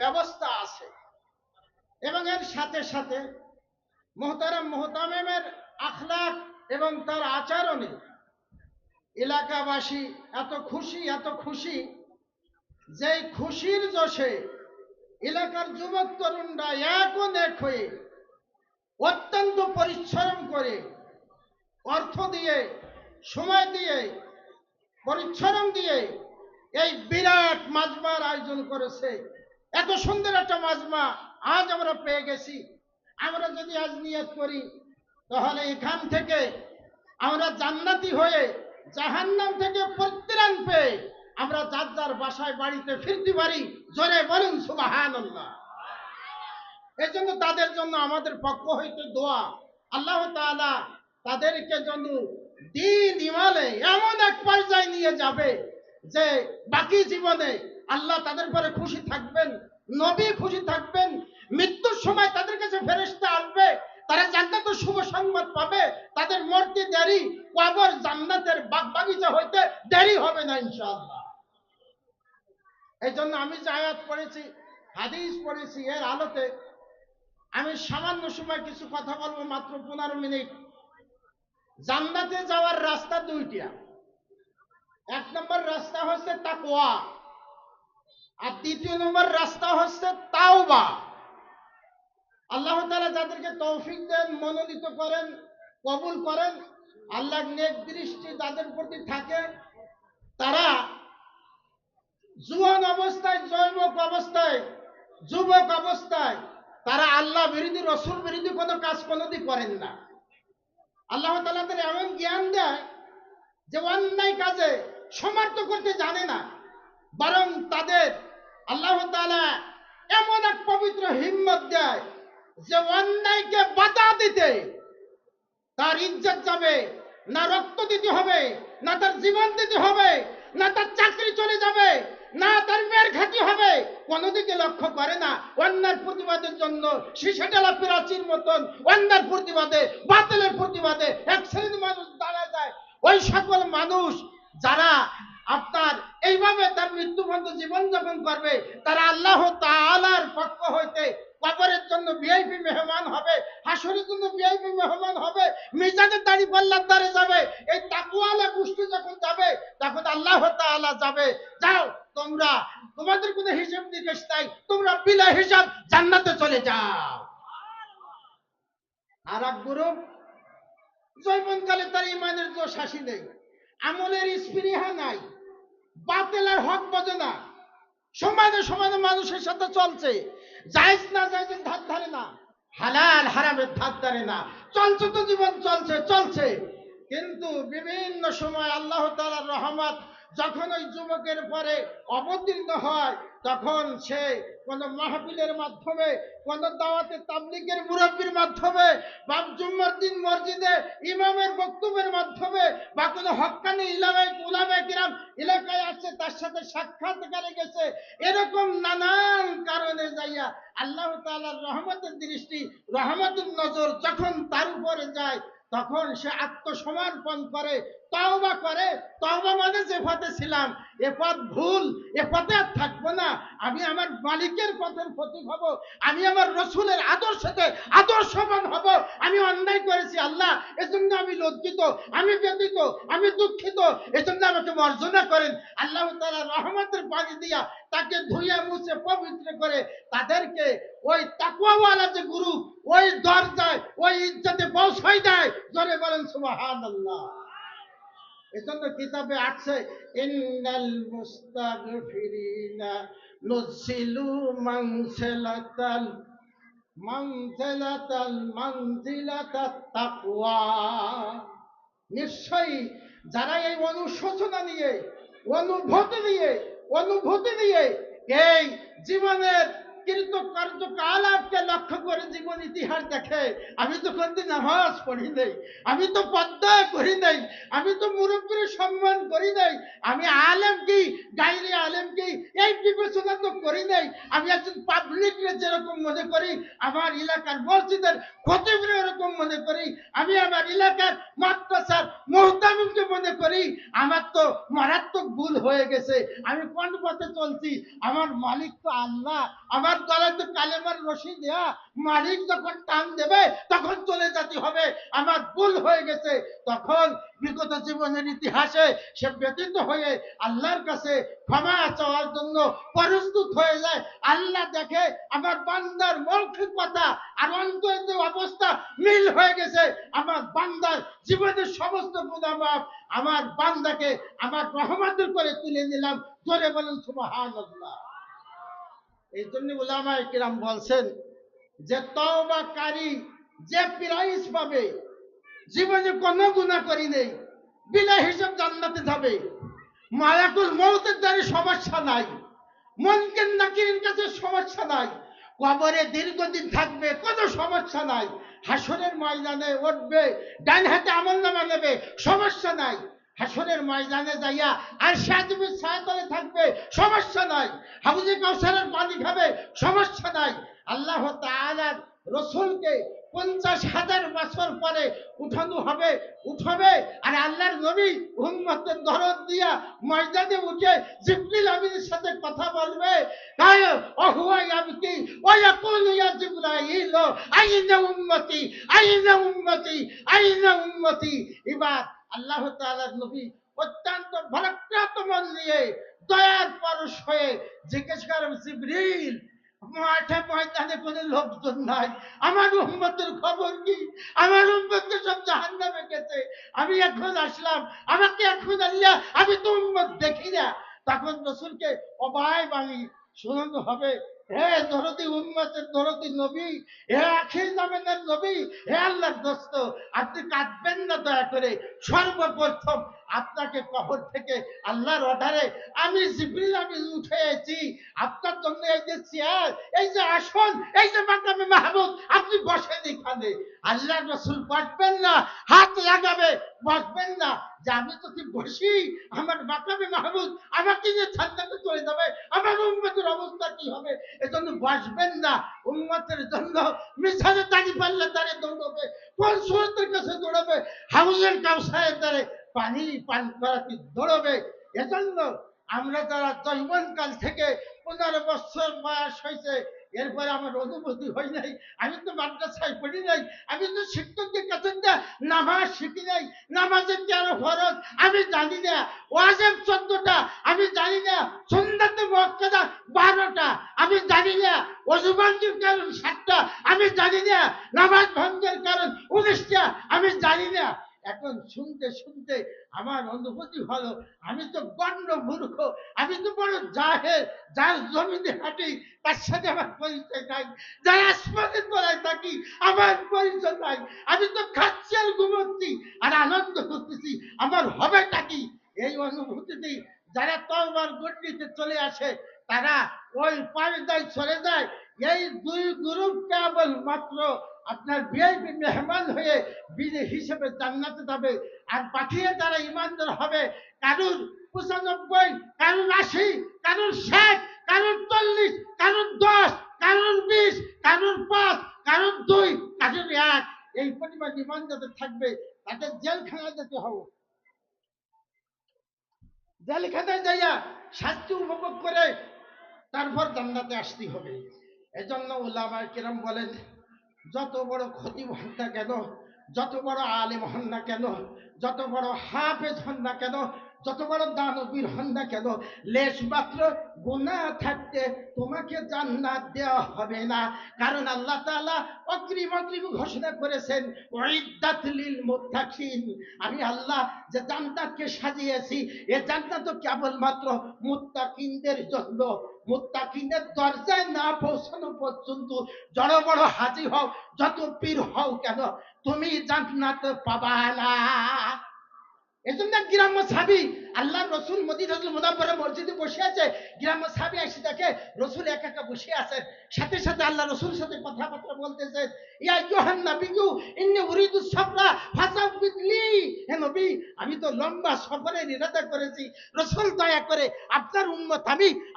ব্যবস্থা আছে এবং এর সাথে সাথে মুহতারাম মুহতামিমের আখলাক এবং তার আচরণে এলাকাবাসী এত খুশি যে খুশির জোশে এলাকার যুবক তরুণরা এক হয়ে অত্যন্ত পরিশ্রম করে অর্থ দিয়ে সময় দিয়ে পরিশ্রম দিয়ে এই বিরাট মাজমার আয়োজন করেছে। এত সুন্দর একটা মাজমা আজ আমরা পেয়ে গেছি। আমরা যদি আজ নিয়ত করি তাহলে এখান থেকে আমরা জান্নাতি হয়ে জাহান্নাম থেকে পরিত্রাণ পেয়ে আমরা যার যার বাসায় বাড়িতে ফিরতে পারি। জোরে বলুন সুবহানাল্লাহ। এই জন্য তাদের জন্য আমাদের পক্ষ হইতে দোয়া, আল্লাহ তাআলা তাদেরকে যেন দিন ইমানে এমন এক পর্যায়ে নিয়ে যাবে যে বাকি জীবনে আল্লাহ তাদের পরে খুশি থাকবেন, নবী খুশি থাকবেন। মৃত্যুর সময় তাদের কাছে ফেরেশতা আসবে, তারা জান্নাতের শুভ সংবাদ পাবে। তাদের মরতে দেরি, কবর জান্নাতের বাগবাগিচা হইতে দেরি হবে না ইনশাআল্লাহ। এই জন্য আমি যে আয়াত পড়েছি, হাদিস পড়েছি, এর আলোতে আমি সামান্য সময় কিছু কথা বলবো, মাত্র 15 মিনিট। জান্নাতে যাওয়ার রাস্তা দুইটা। এক নম্বর রাস্তা হচ্ছে তাকওয়া, আর দ্বিতীয় নম্বর রাস্তা হচ্ছে তাওবা। আল্লাহ তাআলা যাদেরকে তৌফিক দেন, মনোনীত করেন, কবুল করেন, আল্লাহর নেক দৃষ্টি তাদের প্রতি থাকে, তারা জুয়ান অবস্থায়, যুবক অবস্থায় তারা আল্লাহ বিরোধী, রসুল বিরোধী কোনো কাজ কোনোদিন করেন না। আল্লাহ তাআলা তাদের এমন জ্ঞান দেয় যে অন্যায় কাজে সমর্থ করতে জানে না, বরং তাদের আল্লাহ তাআলা এমন এক পবিত্র হিম্মত দেয় যে অন্যায়কে বাধা দিতে তার ইজ্জত যাবে না, রক্ত দিতে হবে না, তার জীবন দিতে হবে না, তার চাকরি চলে যাবে না, তার মেয়ের খ্যাতি হবে, কোনো দিকে লক্ষ্য করে না। অন্যার প্রতিবাদের জন্য শিশাটালা প্রাচীর মতন অন্যার প্রতিবাদে, বাতিলের প্রতিবাদে এক শ্রেণীর মানুষ দাঁড়া যায়। ওই সকল মানুষ যারা আপনার এইভাবে তার মৃত্যুবন্ধ জীবন যাপন করবে, তারা আল্লাহ তাআলার পক্ষ হইতে কবরের জন্য ভিআইপি মেহমান হবে, হাসরের জন্য ভিআইপি মেহমান হবে, মিজানের দাড়ি পাল্লার দ্বারে যাবে। এই তাকওয়ালা গোষ্ঠী যখন যাবে, তখন আল্লাহ তাআলা যাবে, যাও তোমরা, তোমাদের কোনো হিসাব নিকেশ নাই, তোমরা বিনা হিসাব জান্নাতে চলে যাও। আর এক গ্রুপ জৈবনকালে তার ইমানের জোশ হাসি নেই, আমলের স্পৃহা নাই, বাতিলের হক বোঝে না, সমানে মানুষের সাথে চলছে, জায়েজ না জায়েজের ধার ধারে না, হালাল হারামের ধার ধারে না, চলছে তো জীবন চলছে। কিন্তু বিভিন্ন সময় আল্লাহ তাআলার রহমত যখন ওই যুবকের পরে অবতীর্ণ হয়, তখন সে কোন মাহফিলের মাধ্যমে, কোন দাওয়াতে তাবলীগের মুরব্বির মাধ্যমে, বা জুম্মার দিন মসজিদে ইমামের বক্তব্যের মাধ্যমে, বা কোন হক্কানি উলামায়ে কিরাম এলাকায় আসছে, তার সাথে সাক্ষাৎকারে গেছে, এরকম নানান কারণে যাইয়া আল্লাহ তাআলার রহমতের দৃষ্টি, রহমতের নজর যখন তার উপরে যায়, তখন সে আত্মসমর্পণ করে, তওবা করে। তওবা মানে যে পথে ছিলাম এ পথ ভুল, এ পথে আর থাকবো না, আমি আমার মালিকের পথের প্রতীক হব, আমি আমার রসুলের আদর্শতে আদর্শবান হব। আমি অন্যায় করেছি আল্লাহ, এজন্য আমি লজ্জিত, আমি ব্যথিত, আমি দুঃখিত, এজন্য আমাকে মার্জনা করেন। আল্লাহ তাআলা রহমতের পানি দিয়া তাকে ধুইয়া মুছে পবিত্র করে তাদেরকে ওই তাকওয়াওয়ালা যে গুরু, ওই দরজায়, ওই ইজ্জতে পৌঁছাই দেয়। জোরে বলেন সুবহানাল্লাহ। এজন্য কিতাবে আছে, ইন্নাল মুস্তাগফিরিনা নুজিলু মানজিলাতাত তাকওয়া। নিশ্চয়ই যারা এই অনুশোচনা নিয়ে, অনুভূতি নিয়ে এই জীবনের কৃতকার্যকলাপকে লক্ষ্য করে জীবন ইতিহাস দেখে, আমি তো কোনদিন নামাজ পড়ি নাই, আমি তো পর্দা করি নাই, আমি তো মুরব্বীর সম্মান করি নাই, আমি আলেম কি গায়রে আলেম কি এই বিবেচনা তো করি নাই, আমি একজন পাবলিকরে যেরকম মনে করি, আমার এলাকার মসজিদের খতিবরে এরকম মনে করি, আমি আমার এলাকার মাদ্রাসার মুহতামিমকে মনে করি। আমার তো মারাত্মক ভুল হয়ে গেছে, আমি কোন পথে চলছি? আমার মালিক তো আল্লাহ, আমার আমার গলায় তো কালেমার রশি দেয়া, মালিক যখন টান দেবে তখন চলে যেতে হবে, আমার ভুল হয়ে গেছে। তখন বিগত জীবনের ইতিহাসে সে ব্যতীত হয়ে আল্লাহর কাছে ক্ষমা চাওয়ার জন্য প্রস্তুত হয়ে যায়। আল্লাহ দেখে আমার বান্দার মৌখিকতা আর অন্তরের যে অবস্থা মিল হয়ে গেছে, আমার বান্দার জীবনের সমস্ত গুনাহ মাফ, আমার বান্দাকে আমার রহমতের করে তুলে নিলাম। জোরে বলেন সুবহানাল্লাহ। এই জন্য উলামায়ে কিরাম বলছেন যে তওবাকারী যে প্রাইজ পাবে, জীবনে কোনো গুনাহ করি নেই, বিনা হিসাব জান্নাতে যাবে, মালাকুল মউতের দ্বারা সমস্যা নাই, মুনকার নাকিরের কাছে সমস্যা নাই, কবরে দীর্ঘদিন থাকবে কোনো সমস্যা নাই, হাসরের ময়দানে উঠবে, ডান হাতে আমলনামা নেবে, সমস্যা নাই, হাসরের ময়দানে যাইয়া আর সাজবির ছায়াতলে থাকবে, সমস্যা নাই, হাউজে কাউসারের পানি খাবে, সমস্যা নাই। আল্লাহ তাআলার রাসূলকে 50,000 বছর পরে উঠানো হবে, উঠবে, আর আল্লাহর নবী উম্মতের দরদ দিয়া ময়দানে উঠে জিবরিল আমিনের সাথে কথা বলবে, কায় ওহুয়া ইয়াবকি ওয়া ইয়াকুলু ইয়া জিবরাইল আইনা উম্মতি আইনা উম্মতি আইনা উম্মতি। এবার আল্লাহ তাআলার নবী অত্যন্ত ভারাক্রান্ত মন নিয়ে দয়ার পরশ হয়ে জিজ্ঞেস করেন, জিবরিল মাঠে ময়দানে কোনো লোকজন নাই, আমার উম্মতের খবর কি? আমার উম্মতকে সব জাহান্নামে গেছে, আমি এখন আসলাম, আমাকে এখন আল্লাহ, আমি তো উম্মত দেখি না। তখন রাসূলকে অবায় বাণী শোনানো হবে, হে দরদি উম্মতের দরদি নবী, হে আখির জামানার নবী, হে আল্লাহর দোস্ত, আপনি কাঁদবেন না দয়া করে। সর্বপ্রথম আপনাকে কবর থেকে আল্লাহর অর্ডারে আমি জিবরিল আমি উঠে এসেছি, আপনার জন্য এই যে চেয়ার, এই যে আসন, এই যে মাকামে মাহমুদ, আপনি বসেন এখানে। আল্লাহর রাসূল বসবেন না, হাত লাগাবে, বসবেন না, যে আমি তো ঠিক বসি, আমার মাকামে মাহমুদ আমাকে নিয়ে জান্নাতে চলে যাবে, আমার উম্মতের অবস্থা কি হবে? এজন্য বসবেন না। উম্মতের জন্য মিছানে দাঁড়িয়ে পারলে দাঁড়িয়ে দৌড়বে, কোন সুরতের কাছে দৌড়বে, হাউজের কাউসারের দ্বারে পানি পান করাতে দৌড়বে। এজন্য আমরা যারা যৌবনকাল থেকে 15 বছর বয়স হয়েছে, এরপরে আমার অনুভূতি হয় নাই, আমি তো মাদ্রাসায় পড়ি নাই, আমি তো শিক্ষকদের কাছে নামাজ শিখি নাই, নামাজের 13 ফরজ আমি জানি না, ওয়াজিব 14টা আমি জানি না, সুন্নাতে মুআক্কাদা 12টা আমি জানি না, ওযু ভঙ্গের কারণ 7টা আমি জানি না, নামাজ ভঙ্গের কারণ 19টা আমি জানি না। এখন শুনতে শুনতে আমার অনুভূতি হলো আমি তো গণ্ড মূর্খ, আমি তো বড় জাহেল, যার জমিনে হাঁটি তার সাথে আমার পরিচয় নাই, যার আসমানের তলায় থাকি আমার পরিচয় নাই, আমি তো খাচ্ছি আর ঘুমোচ্ছি আর আনন্দ করতেছি, আমার হবেটা কি? এই অনুভূতিতেই যারা তওবার গণ্ডিতে চলে আসে তারা ওই পর্দায় চলে যায়। এই দুই গ্রুপ কেবল মাত্র আপনার ভিআইপি মেহমান হয়ে বিজে হিসেবে জান্নাতে যাবে, আর বাকিরা যারা ইমানদার হবে, কারুর 95, কারুর 80, কারুর 60, কারুর 40, কারুর 10, কারুর 20, কারুর 5, কারুর 2, কারুর 1, এই পরিমাণ ইমান যাদের থাকবে তাদের জেলখানায় যেতে হবে, জেলখানায় যাইয়া শাস্তি উপভোগ করে তারপর জান্নাতে আসতে হবে। এজন্য উলামায়ে কেরাম বলেন, যত বড় খতিব হন না কেন, যত বড় আলেম হন না কেন, যত বড় হাফেজ হন না কেন, যত বড় দানবীর হন না কেন, লেশ মাত্র গুনাহ থাকতে তোমাকে জান্নাত দেওয়া হবে না। কারণ আল্লাহ তাআলা অগ্রিম অগ্রিম ঘোষণা করেছেন, উইদ্দাত লিল মুত্তাকিন, আমি আল্লাহ যে জান্নাতকে সাজিয়েছি, এ জান্নাত কেবলমাত্র মুত্তাকিনদের জন্য। মুত্তাকিনের দরজায় না পৌঁছানো পর্যন্ত বড় বড় হাজি হও, যত পীর হও কেন, তুমি জান্নাত পাবা না। এজন্য গ্রাম্য সাহাবী আল্লাহর রাসূল মদিনাতুল মুনাওয়ারা মসজিদে বসে আছে, গ্রাম্য সাহাবী এসে দেখে রাসূল একা একা বসে আছেন, সাথে সাথে আল্লাহ রাসূলের সাথে কথাবার্তা বলতেছেন, ইয়া আইয়ুহান নাবিয়্যু ইন্নী উরিদু সাফরা ফাসাবিদলি, হে নবী আমি তো লম্বা সফরের ইরাদা করেছি, রাসূল দয়া করে আপনার উম্মত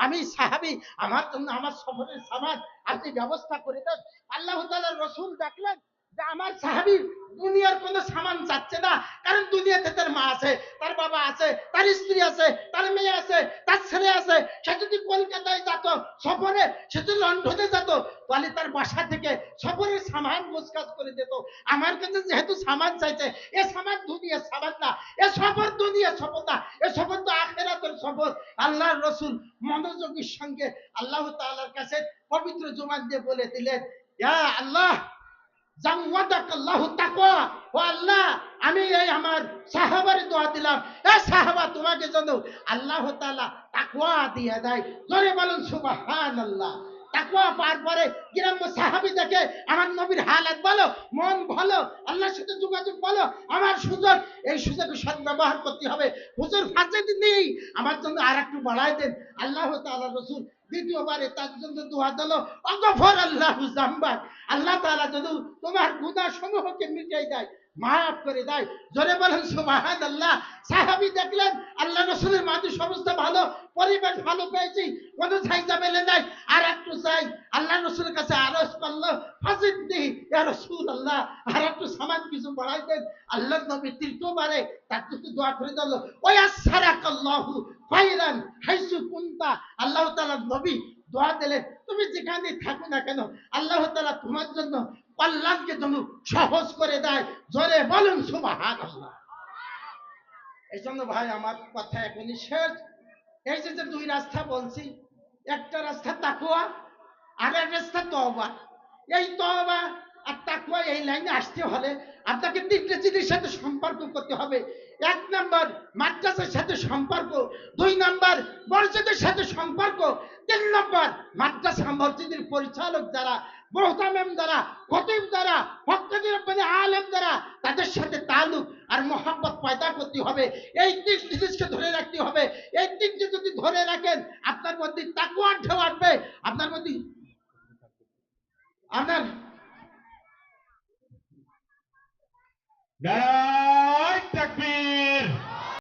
আমি সাহাবী, আমার জন্য আমার সফরের সামান আপনি ব্যবস্থা করে দেন। আল্লাহ তাআলা রাসূল ডাকলেন, যে আমার সাহাবী দুনিয়ার কোনো সামান চাচ্ছে না, কারণ দুনিয়াতে তার মা আছে, তার বাবা আছে, তার স্ত্রী আছে, তার মেয়ে আছে, তার ছেলে আছে। সে যদি কলকাতায় যেত সফরে, সে যদি লন্ডনে যেত, তাহলে তার বাসা থেকে সফরের সামান গোছগাছ করে দিত। আমার কাছে যেহেতু সামান চাইছে, এ সামান দুনিয়ার সামান না, এ সফর দুনিয়ার সফর না, এ সফর তো আখেরাতের সফর। আল্লাহর রসুল মনোযোগীর সঙ্গে আল্লাহ তাআলার কাছে পবিত্র জুমার দিয়ে বলে দিলেন, ইয়া আল্লাহ, জাওয়াদাকাল্লাহু তাকওয়া। ও আল্লাহ, আমি এই আমার সাহাবারে দোয়া দিলাম, এ সাহাবা তোমাকে যেন আল্লাহ তাআলা তাকওয়া দিয়ে দেয়। জোরে বলুন সুবহানাল্লাহ। তাকওয়া পার পরে গ্রাম্য সাহাবী দেখে আমার নবীর হালাত বলো, মন ভালো, আল্লাহর সাথে যোগাযোগ বলো, আমার সুযোগ, এই সুযোগে সদ্ব্যবহার করতে হবে। হুজুর ফাঁসে নেই, আমার জন্য আর একটু বাড়াই দেন। আল্লাহ তাআলা রসুল দ্বিতীয়বারে তার জন্য দোয়া দিল, অগফর আল্লাহু জামবাক, আল্লাহ তাআলা যদি তোমার গুনাহ সমূহকে মিটিয়ে দেয়, মাফ করে দেয়। জোরে বলেন সুবহানাল্লাহ। সাহাবী দেখলেন আল্লাহ রাসূলের মাঝে সমস্ত ভালো, পরিবেশ ভালো পেয়েছি, কোনো ঝাইঝামেলা নাই, আর একটু চাই। আল্লাহ রাসূলের কাছে আরজ করলো, ফাজিদনি ইয়া রাসূলুল্লাহ, আর একটু সামান কিছু বাড়াই দেন। আল্লাহর নবী তৃতীয়বারে তার জন্য দোয়া করে দিল, ওয়াসসারাকাল্লাহু খায়রান হাইসু কুনতা। আল্লাহ তাআলা নবী দোয়া দিলেন, তুমি যেখানে থাকো না কেন, আল্লাহ তাআলা তোমার জন্য কল্যাণকে যেন সহজ করে দেয়। জোরে বলুন সুবহানাল্লাহ। এই জন্য ভাই আমার কথা এখনই শেষ। এই যে যে দুই রাস্তা বলছি, একটা রাস্তা তাকওয়া, আর এক রাস্তা তওবা। এই তওবা আর তাকওয়া, এই লাইনে আসতে হলে আপনাকে তিনটে জিনিসের সাথে সম্পর্ক করতে হবে। এক নাম্বার মাদ্রাসার সাথে সম্পর্ক, দুই নাম্বার মসজিদের সাথে সম্পর্ক, তিন নাম্বার মাদ্রাসা মসজিদের পরিচালক যারা, মোহতামেম যারা, খতিব যারা, হক্কানি রব্বানি আলেম যারা, তাদের সাথে তাল্লুক আর মোহাব্বত পয়দা করতে হবে। এই তিন জিনিসকে ধরে রাখতে হবে। এই তিনটি যদি ধরে রাখেন, আপনার মধ্যে তাকওয়ার ঢেউ আসবে, আপনার মধ্যে আপনার لا